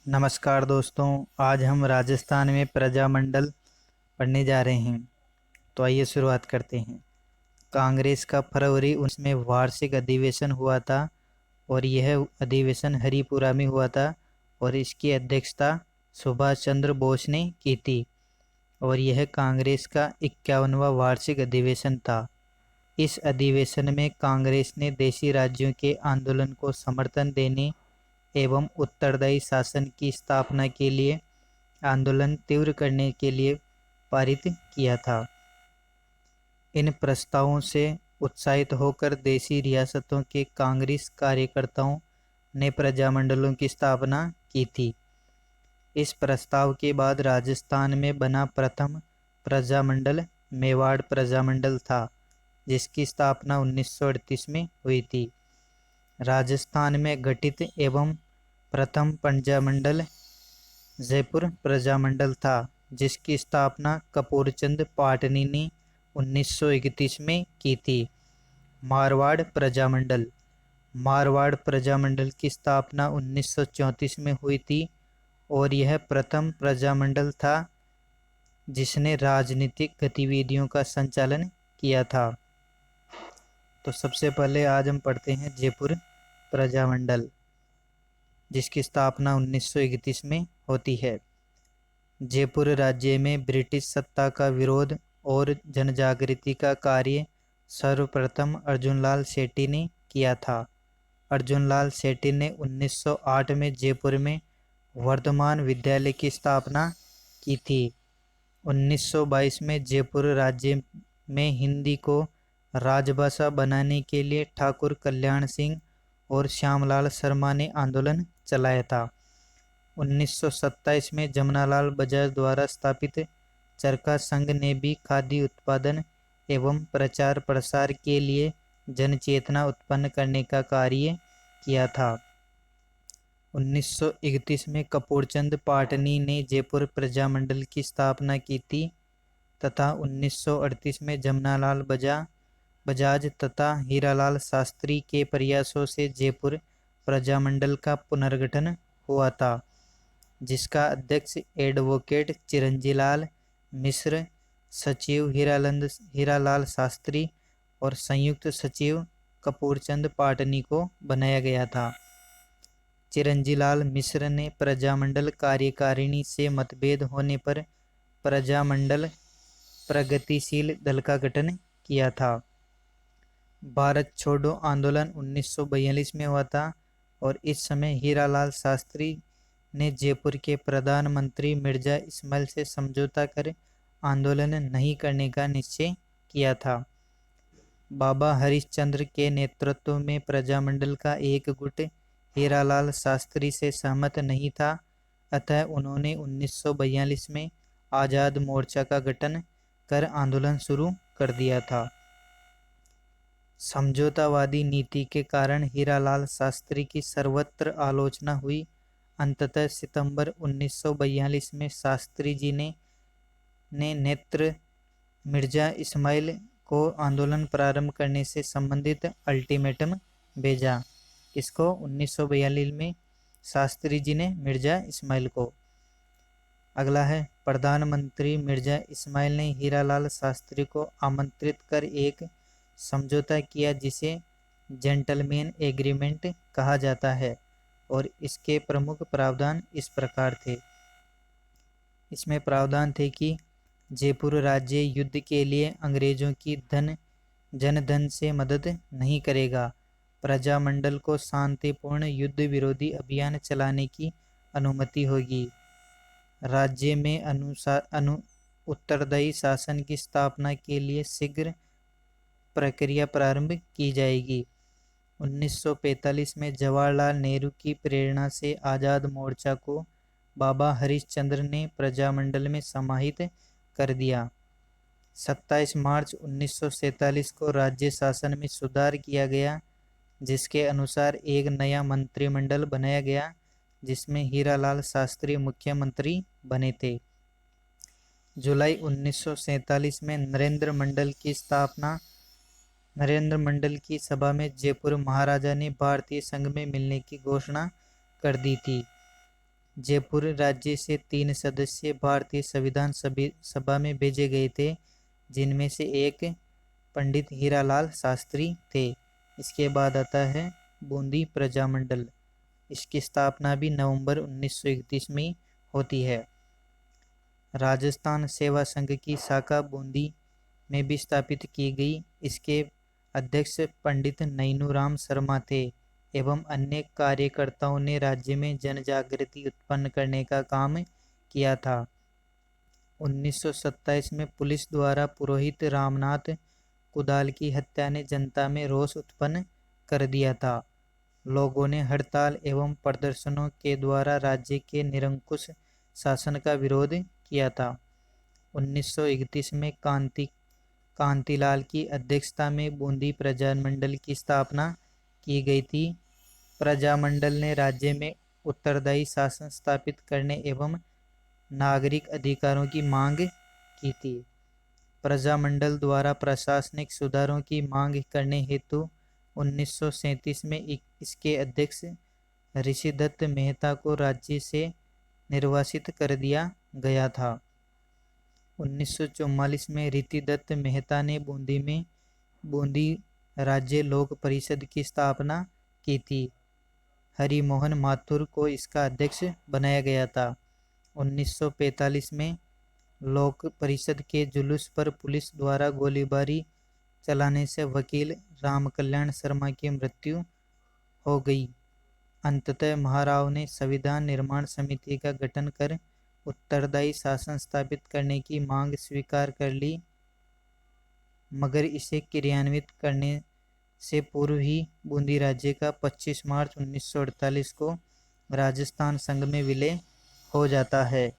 नमस्कार दोस्तों। आज हम राजस्थान में प्रजामंडल पढ़ने जा रहे हैं। तो आइए शुरुआत करते हैं। कांग्रेस का फरवरी 19 में वार्षिक अधिवेशन हुआ था और यह अधिवेशन हरिपुरा में हुआ था और इसकी अध्यक्षता सुभाष चंद्र बोस ने की थी और यह कांग्रेस का 51वां वार्षिक अधिवेशन था। इस अधिवेशन में कांग्रेस ने देशी राज्यों के आंदोलन को समर्थन देने एवं उत्तरदायी शासन की स्थापना के लिए आंदोलन तीव्र करने के लिए पारित किया था। इन प्रस्तावों से उत्साहित होकर देशी रियासतों के कांग्रेस कार्यकर्ताओं ने प्रजामंडलों की स्थापना की थी। इस प्रस्ताव के बाद राजस्थान में बना प्रथम प्रजामंडल मेवाड़ प्रजामंडल था, जिसकी स्थापना 1938 में हुई थी। राजस्थान में गठित एवं प्रथम प्रजामंडल जयपुर प्रजामंडल था, जिसकी स्थापना कपूरचंद पाटनी ने 1931 में की थी। मारवाड़ प्रजामंडल मारवाड़ प्रजामंडल की स्थापना 1934 में हुई थी और यह प्रथम प्रजामंडल था जिसने राजनीतिक गतिविधियों का संचालन किया था। तो सबसे पहले आज हम पढ़ते हैं जयपुर प्रजामंडल, जिसकी स्थापना 1931 में होती है। जयपुर राज्य में ब्रिटिश सत्ता का विरोध और जनजागृति का कार्य सर्वप्रथम अर्जुनलाल सेठी ने किया था। अर्जुनलाल सेठी ने 1908 में जयपुर में वर्धमान विद्यालय की स्थापना की थी। 1922 में जयपुर राज्य में हिंदी को राजभाषा बनाने के लिए ठाकुर कल्याण सिंह और श्यामलाल शर्मा ने आंदोलन चलाया था। 1927 में जमनालाल बजाज द्वारा स्थापित चरखा संघ ने भी खादी उत्पादन एवं प्रचार प्रसार के लिए जनचेतना उत्पन्न करने का कार्य किया था। 1931 में कपूरचंद पाटनी ने जयपुर प्रजामंडल की स्थापना की थी तथा 1938 में जमनालाल बजाज तथा हीरालाल शास्त्री के प्रयासों से जयपुर प्रजामंडल का पुनर्गठन हुआ था, जिसका अध्यक्ष एडवोकेट चिरंजीलाल मिश्र, सचिव हीरालाल शास्त्री और संयुक्त सचिव कपूरचंद पाटनी को बनाया गया था। चिरंजीलाल मिश्र ने प्रजामंडल कार्यकारिणी से मतभेद होने पर प्रजामंडल प्रगतिशील दल का गठन किया था। भारत छोड़ो आंदोलन 1942 में हुआ था और इस समय हीरालाल शास्त्री ने जयपुर के प्रधानमंत्री मिर्जा इस्माइल से समझौता कर आंदोलन नहीं करने का निश्चय किया था। बाबा हरिश्चंद्र के नेतृत्व में प्रजामंडल का एक गुट हीरालाल शास्त्री से सहमत नहीं था, अतः उन्होंने 1942 में आज़ाद मोर्चा का गठन कर आंदोलन शुरू कर दिया था। समझौतावादी नीति के कारण हीरालाल शास्त्री की सर्वत्र आलोचना हुई। अंततः सितंबर 1942 में शास्त्री जी ने नेत्र मिर्जा इस्माइल को आंदोलन प्रारंभ करने से संबंधित अल्टीमेटम भेजा। इसको 1942 में शास्त्री जी ने मिर्जा इस्माइल को। अगला है प्रधानमंत्री मिर्जा इस्माइल ने हीरालाल शास्त्री को आमंत्रित कर एक समझौता किया जिसे जेंटलमैन एग्रीमेंट कहा जाता है और इसके प्रमुख प्रावधान इस प्रकार थे। इसमें प्रावधान थे कि जयपुर राज्य युद्ध के लिए अंग्रेजों की जनधन से मदद नहीं करेगा। प्रजामंडल को शांतिपूर्ण युद्ध विरोधी अभियान चलाने की अनुमति होगी। राज्य में उत्तरदायी शासन की स्थापना के लिए शीघ्र प्रक्रिया प्रारंभ की जाएगी। 1945 में जवाहरलाल नेहरू की प्रेरणा से आज़ाद मोर्चा को बाबा हरिश्चंद्र ने प्रजामंडल में समाहित कर दिया। 27 मार्च 1947 को राज्य शासन में सुधार किया गया, जिसके अनुसार एक नया मंत्रिमंडल बनाया गया जिसमें हीरालाल शास्त्री मुख्यमंत्री बने थे। जुलाई 1947 में नरेंद्र मंडल की सभा में जयपुर महाराजा ने भारतीय संघ में मिलने की घोषणा कर दी थी। जयपुर राज्य से 3 सदस्य भारतीय संविधान सभा में भेजे गए थे, जिनमें से एक पंडित हीरालाल शास्त्री थे। इसके बाद आता है बूंदी प्रजामंडल। इसकी स्थापना भी नवंबर 1931 में होती है। राजस्थान सेवा संघ की शाखा बूंदी में भी स्थापित की गई। इसके अध्यक्ष पंडित नैनूराम शर्मा थे एवं अन्य कार्यकर्ताओं ने राज्य में जन जागृति उत्पन्न करने का काम किया था। 1927 में पुलिस द्वारा पुरोहित रामनाथ कुदाल की हत्या ने जनता में रोष उत्पन्न कर दिया था। लोगों ने हड़ताल एवं प्रदर्शनों के द्वारा राज्य के निरंकुश शासन का विरोध किया था। 1931 में कांतिलाल की अध्यक्षता में बूंदी प्रजामंडल की स्थापना की गई थी। प्रजामंडल ने राज्य में उत्तरदायी शासन स्थापित करने एवं नागरिक अधिकारों की मांग की थी। प्रजामंडल द्वारा प्रशासनिक सुधारों की मांग करने हेतु 1937 में इसके अध्यक्ष ऋषिदत्त मेहता को राज्य से निर्वासित कर दिया गया था। 1944 में ऋषिदत्त मेहता ने बूंदी राज्य लोक परिषद की स्थापना की थी। हरिमोहन माथुर को इसका अध्यक्ष बनाया गया था। 1945 में लोक परिषद के जुलूस पर पुलिस द्वारा गोलीबारी चलाने से वकील रामकल्याण शर्मा की मृत्यु हो गई। अंततः महाराव ने संविधान निर्माण समिति का गठन कर उत्तरदायी शासन स्थापित करने की मांग स्वीकार कर ली, मगर इसे क्रियान्वित करने से पूर्व ही बूंदी राज्य का 25 मार्च 1948 को राजस्थान संघ में विलय हो जाता है।